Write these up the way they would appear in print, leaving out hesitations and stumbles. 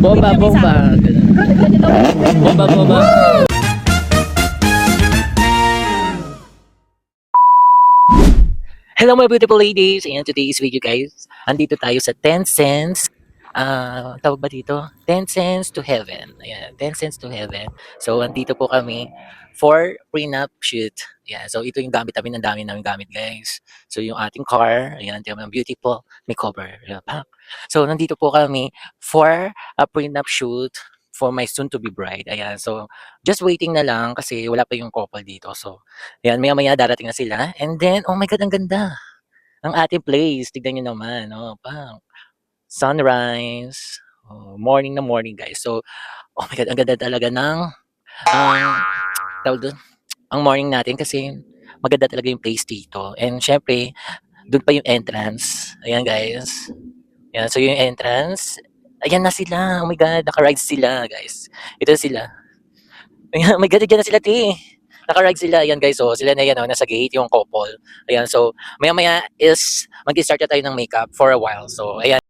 Bomba, bomba. Bomba, bomba. Hello my beautiful ladies, and today's video guys, andito tayo sa 10 cents, tawag ba dito? 10 cents to heaven. Ayan, 10 cents to heaven. So, andito po kami for prenup shoot. Ayan, so ito yung gamit namin, ang dami namin gamit guys. So, yung ating car, ayan, tingnan mo, beautiful, may cover. Ayan, pa. So, nandito po kami for a prenup shoot for my soon-to-be bride. Ayan, so just waiting na lang kasi wala pa yung couple dito. So, ayan, maya-maya darating na sila. And then, oh my God, ang ganda. Ang ating place, tignan nyo naman. Oh, pang sunrise. Oh, morning na morning, guys. So, oh my God, ang ganda talaga ng, um, tawag doon, ang morning natin kasi maganda talaga yung place dito. And syempre, doon pa yung entrance. Ayan, guys. Ayan, so yung entrance, ayan na sila. Oh my God, naka-ride sila, guys. Ito sila. Ayan, oh my God, dyan na sila, ti. Naka-ride sila. Ayan, guys. So, sila na yan, oh, nasa gate, yung couple. Ayan, so, maya-maya is mag-start na tayo ng makeup for a while. So, ayan.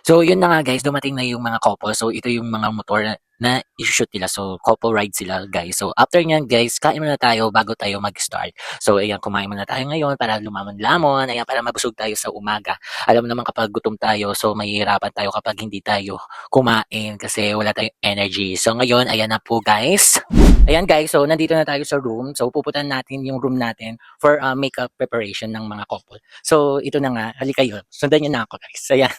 So, yun na nga guys, dumating na yung mga couple. So, ito yung mga motor na i-shoot nila. So, couple ride sila guys. So, after nyan guys, kain muna tayo bago tayo mag-start. So, ayan, kumain muna tayo ngayon para lumaman-lamon. Ayan, para mabusog tayo sa umaga. Alam mo naman kapag gutom tayo, so mahihirapan tayo kapag hindi tayo kumain kasi wala tayong energy. So, ngayon, ayan na po guys. Ayan guys, so nandito na tayo sa room. So, pupuntahan natin yung room natin for makeup preparation ng mga couple. So, ito na nga, halika yun. Sundan nyo na ako guys. Ayan.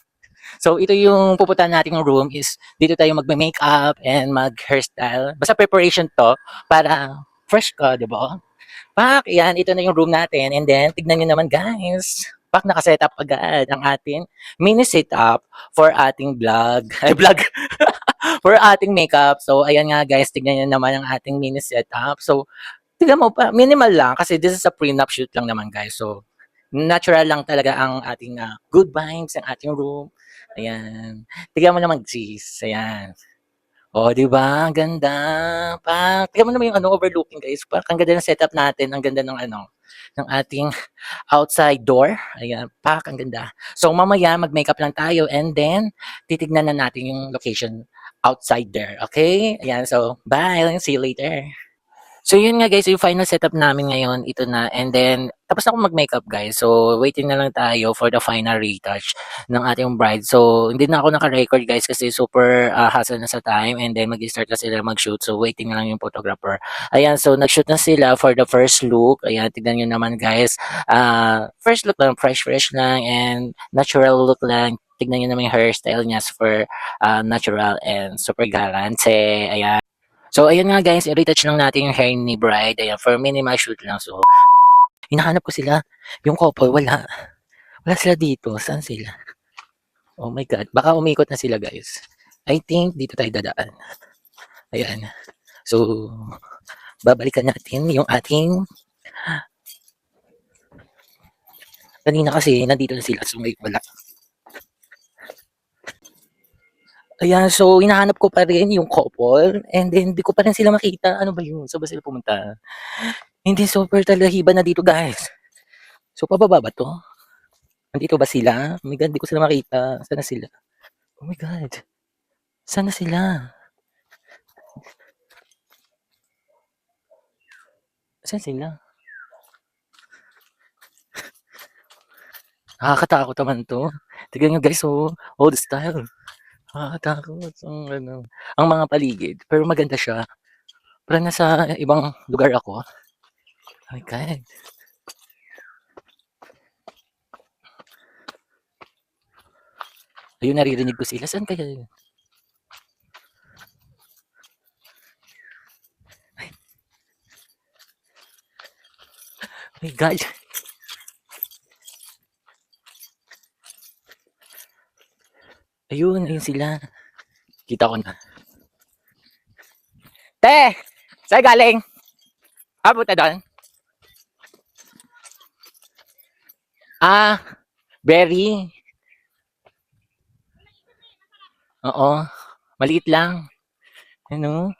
So, ito yung pupuntahan nating room is dito tayo magme-makeup and mag-hairstyle. Basta preparation to para fresh ka, di ba? Pak, yan, ito na yung room natin. And then, tignan nyo naman guys. Pak, nakasetup agad ang ating mini setup for ating vlog. Ay, vlog. For ating makeup. So, ayan nga guys, tignan nyo naman ang ating mini setup. So, tignan mo pa, minimal lang kasi this is a prenup shoot lang naman guys. So, natural lang talaga ang ating good vibes, ang ating room. Ayan. Tignan mo naman, sis. Ayan. Oh, di ba? Ang ganda. Pa, tignan mo naman yung overlooking, guys. Parang ang ganda ng setup natin. Ang ganda ng ng ating outside door. Ayan, pak, ang ganda. So, mamaya, mag-makeup lang tayo and then, titignan na natin yung location outside there. Okay? Ayan, so, bye. See you later. So yun nga guys, yung final setup namin ngayon, ito na. And then, tapos na akong mag-makeup guys. So, waiting na lang tayo for the final retouch ng ating bride. So, hindi na ako naka-record guys kasi super hassle na sa time. And then, mag-start na sila mag-shoot. So, waiting na lang yung photographer. Ayan, so nag-shoot na sila for the first look. Ayan, tignan nyo naman guys. First look lang, fresh lang and natural look lang. Tignan nyo naman yung hairstyle niya super natural and super galante. Ayan. So, ayun nga guys, i-retouch lang natin yung hair ni bride. Ayan, for minimal shoot lang. So, hinahanap ko sila. Yung couple, wala. Wala sila dito. Saan sila? Oh my God. Baka umikot na sila guys. I think dito tayo dadaan. Ayan. So, babalikan natin yung ating... Kanina kasi, nandito na sila. So, may wala. Ayan, so hinahanap ko pa rin yung couple and then hindi ko pa rin sila makita. Ano ba yun? Saan ba sila pumunta? Hindi, super talahiba na dito guys. So, pababa ba to? Nandito ba sila? Oh my God, di ko sila makita. Saan na sila? Oh my God. Saan na sila? Saan sila? Nakakatakot naman to. Tignan nyo guys, oh. Old style. Nakakatakot. Ang mga paligid. Pero maganda siya. Parang nasa ibang lugar ako. Oh my God. Ayun, naririnig ko sila. Saan kaya yun? Oh my God. Ayun sila. Kita ko na. Te! Saan galing? Punta doon? Berry. Oo. Maliit lang. Ano?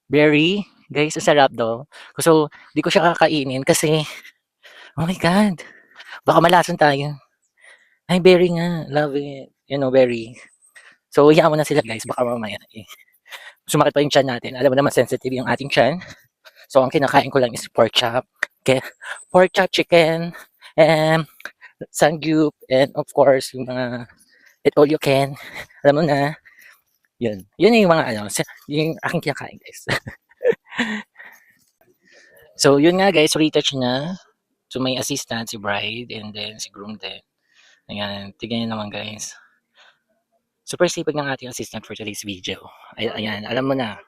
Berry. Guys, ang sarap daw. So, di ko siya kakainin kasi, oh my God, baka malason tayo. Ay, berry nga. Love it. Berry. So, hayaan mo na sila guys. Baka mamaya sumakit pa yung tiyan natin. Alam mo naman, sensitive yung ating tiyan. So, ang kinakain ko lang is pork chop. Okay? Pork chop, chicken, and sangyup, and of course, yung mga eat all you can. Alam mo na, yun. Yun yung mga yung aking kinakain guys. So, yun nga guys, retouch na. So, may assistant, si bride, and then si groom din. Ayan, tignan nyo naman guys. Super sipag ng ating assistant for today's video. Ayan, alam mo na.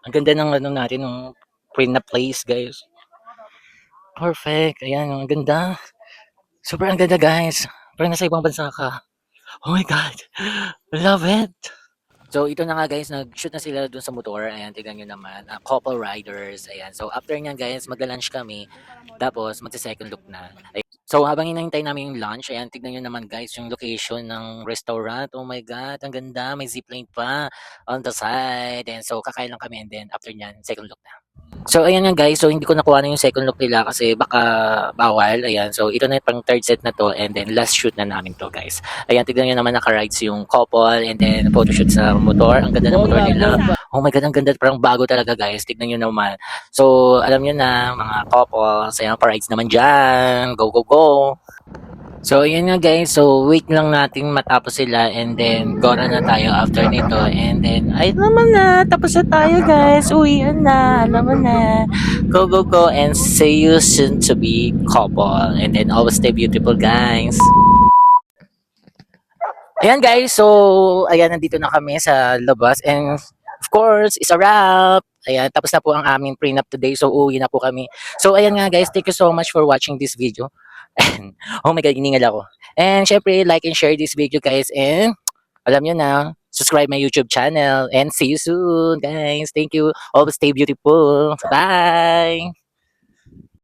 Ang ganda ng natin, ng print na place guys. Perfect. Ayan, ang ganda. Super ang ganda guys. Parang nasa ibang bansa ka. Oh my God. Love it. So, ito na nga guys, nag-shoot na sila dun sa motor. Ayan, tignan nyo naman. Couple riders. Ayan. So, after nyan guys, magla-lunch kami. Tapos, magsa-second look na. Ayan. So, habang hinahintay namin yung lunch, ayan, tignan nyo naman guys, yung location ng restaurant. Oh my God, ang ganda. May zipline pa on the side. And so, kakain lang kami. And then, after nyan, second look na. So, ayan nga guys. So, hindi ko nakuha na yung second look nila kasi baka bawal. Ayan. So, ito na yung pang third set na to. And then, last shoot na namin to guys. Ayan, tignan nyo naman naka-rides yung couple. And then, photoshoot sa motor. Ang ganda ng motor nila. Oh my God, ang ganda. Parang bago talaga guys. Tignan nyo naman. So, alam nyo na, mga couples. Ayan, pa-rides naman dyan. Go, go, go. So, yun nga guys. So, wait lang natin matapos sila and then gora na tayo after nito. And then, ay naman na. Tapos na tayo guys. Uwian na. Alam mo na. Go, go, go. And see you soon to be couple. And then, always stay beautiful guys. Ayan guys. So, ayan, nandito na kami sa labas. And of course, it's a wrap. Ayan, tapos na po ang aming prenup today. So, uwi na po kami. So, ayan nga guys. Thank you so much for watching this video. And, oh my God, hiningal ako. And syempre, like and share this video guys. And alam nyo na, subscribe my YouTube channel. And see you soon guys. Thank you. Always stay beautiful. Bye!